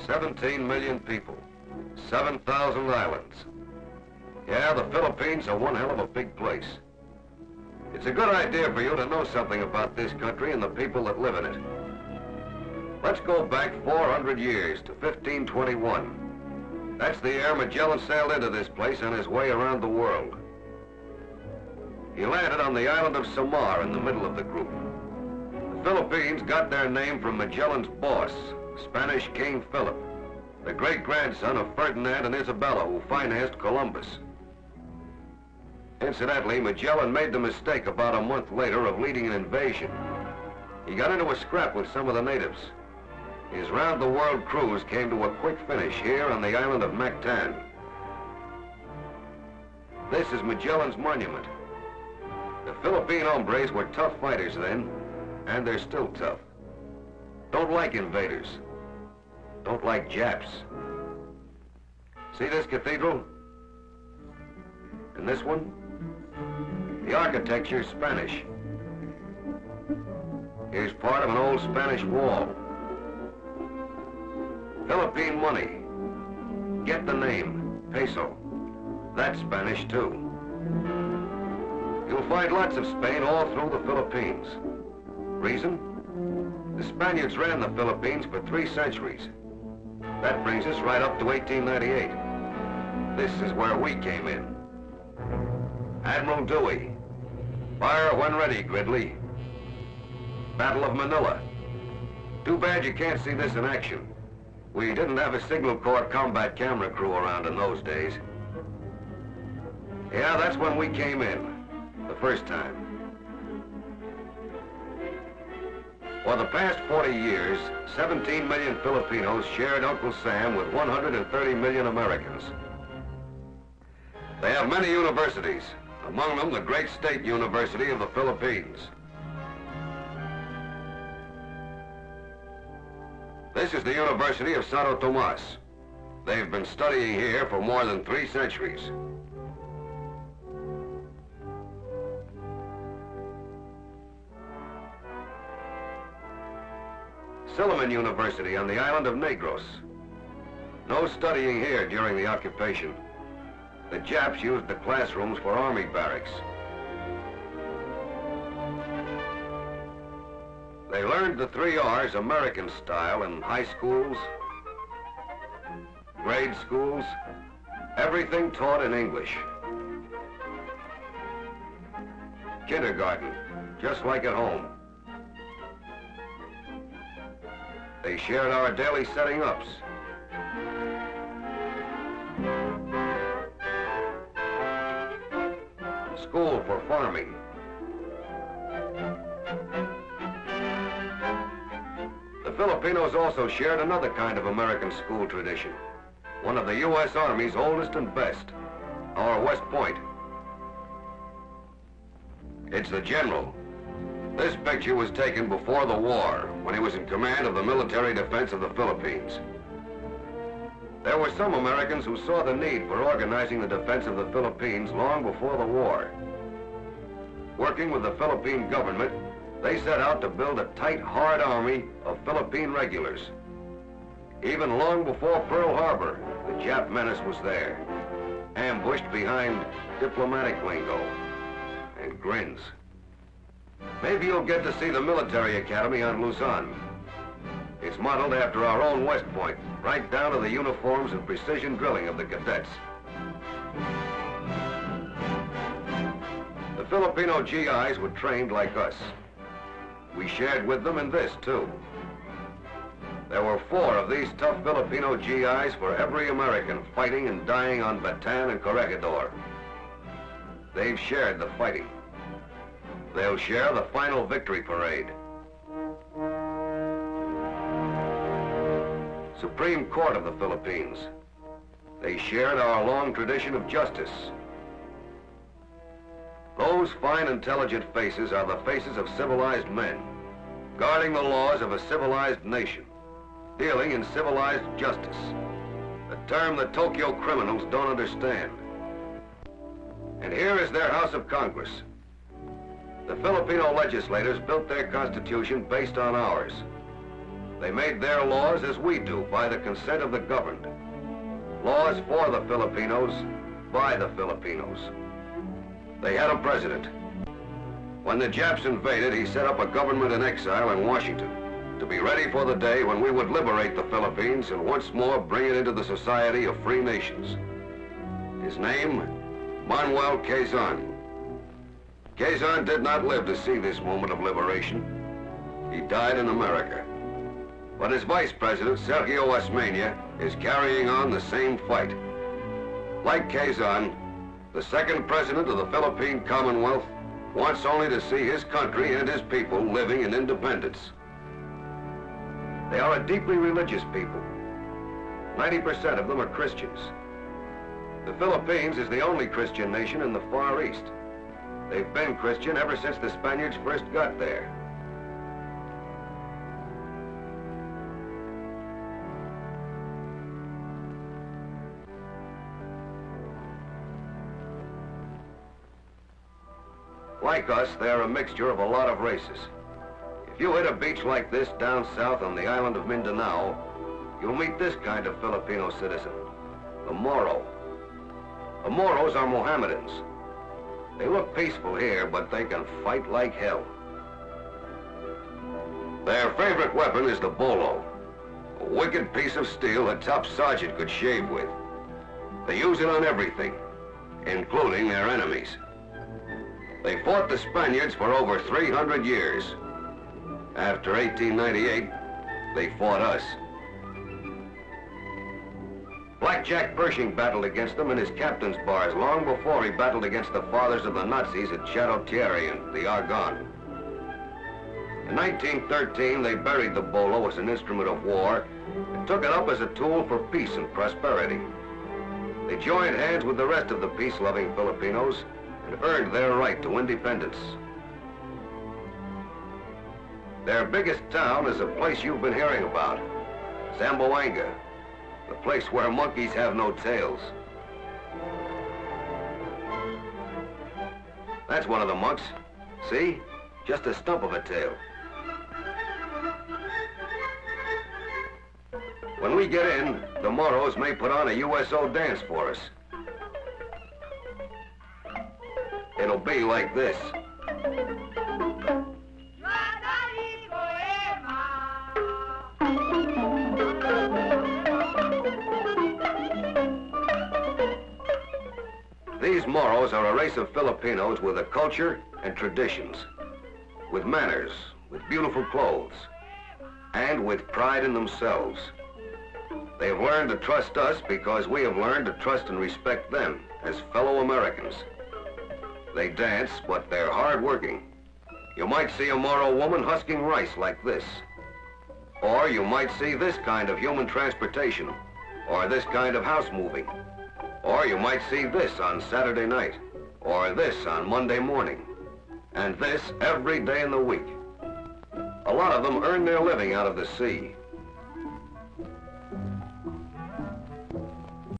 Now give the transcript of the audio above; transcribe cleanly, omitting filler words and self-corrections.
17 million people, 7,000 islands. Yeah, the Philippines are one hell of a big place. It's a good idea for you to know something about this country and the people that live in it. Let's go back 400 years to 1521. That's the year Magellan sailed into this place on his way around the world. He landed on the island of Samar in the middle of the group. The Philippines got their name from Magellan's boss, Spanish King Philip, the great-grandson of Ferdinand and Isabella, who financed Columbus. Incidentally, Magellan made the mistake about a month later of leading an invasion. He got into a scrap with some of the natives. His round-the-world cruise came to a quick finish here on the island of Mactan. This is Magellan's monument. The Philippine hombres were tough fighters then, and they're still tough. Don't like invaders. Don't like Japs. See this cathedral? And this one? The architecture's Spanish. Here's part of an old Spanish wall. Philippine money. Get the name, peso. That's Spanish too. You'll find lots of Spain all through the Philippines. Reason? The Spaniards ran the Philippines for 3 centuries. That brings us right up to 1898. This is where we came in. Admiral Dewey. Fire when ready, Gridley. Battle of Manila. Too bad you can't see this in action. We didn't have a Signal Corps combat camera crew around in those days. Yeah, that's when we came in. The first time. For the past 40 years, 17 million Filipinos shared Uncle Sam with 130 million Americans. They have many universities, among them the great State University of the Philippines. This is the University of Santo Tomas. They've been studying here for more than 3 centuries. Silliman University on the island of Negros. No studying here during the occupation. The Japs used the classrooms for army barracks. They learned the 3 R's American style in high schools, grade schools, everything taught in English. Kindergarten, just like at home. They shared our daily setting-ups. School for farming. The Filipinos also shared another kind of American school tradition, one of the U.S. Army's oldest and best, our West Point. It's the general. This picture was taken before the war, when he was in command of the military defense of the Philippines. There were some Americans who saw the need for organizing the defense of the Philippines long before the war. Working with the Philippine government, they set out to build a tight, hard army of Philippine regulars. Even long before Pearl Harbor, the Jap menace was there, ambushed behind diplomatic lingo and grins. Maybe you'll get to see the military academy on Luzon. It's modeled after our own West Point, right down to the uniforms and precision drilling of the cadets. The Filipino GIs were trained like us. We shared with them in this, too. There were 4 of these tough Filipino GIs for every American fighting and dying on Bataan and Corregidor. They've shared the fighting. They'll share the final victory parade. Supreme Court of the Philippines. They shared our long tradition of justice. Those fine, intelligent faces are the faces of civilized men, guarding the laws of a civilized nation, dealing in civilized justice, a term that Tokyo criminals don't understand. And here is their House of Congress. The Filipino legislators built their constitution based on ours. They made their laws as we do, by the consent of the governed. Laws for the Filipinos, by the Filipinos. They had a president. When the Japs invaded, he set up a government in exile in Washington to be ready for the day when we would liberate the Philippines and once more bring it into the society of free nations. His name, Manuel Quezon. Quezon did not live to see this moment of liberation. He died in America. But his vice president, Sergio Osmeña, is carrying on the same fight. Like Quezon, the second president of the Philippine Commonwealth wants only to see his country and his people living in independence. They are a deeply religious people. 90% of them are Christians. The Philippines is the only Christian nation in the Far East. They've been Christian ever since the Spaniards first got there. Like us, they're a mixture of a lot of races. If you hit a beach like this down south on the island of Mindanao, you'll meet this kind of Filipino citizen, the Moro. The Moros are Mohammedans. They look peaceful here, but they can fight like hell. Their favorite weapon is the bolo, a wicked piece of steel a top sergeant could shave with. They use it on everything, including their enemies. They fought the Spaniards for over 300 years. After 1898, they fought us. Blackjack Pershing battled against them in his captain's bars long before he battled against the fathers of the Nazis at Chateau Thierry and the Argonne. In 1913, they buried the bolo as an instrument of war and took it up as a tool for peace and prosperity. They joined hands with the rest of the peace-loving Filipinos and earned their right to independence. Their biggest town is a place you've been hearing about, Zamboanga, the place where monkeys have no tails. That's one of the monks. See? Just a stump of a tail. When we get in, the Moros may put on a USO dance for us. It'll be like this. These Moros are a race of Filipinos with a culture and traditions, with manners, with beautiful clothes, and with pride in themselves. They have learned to trust us because we have learned to trust and respect them as fellow Americans. They dance, but they're hard-working. You might see a Moro woman husking rice like this. Or you might see this kind of human transportation, or this kind of house moving. Or you might see this on Saturday night, or this on Monday morning, and this every day in the week. A lot of them earn their living out of the sea,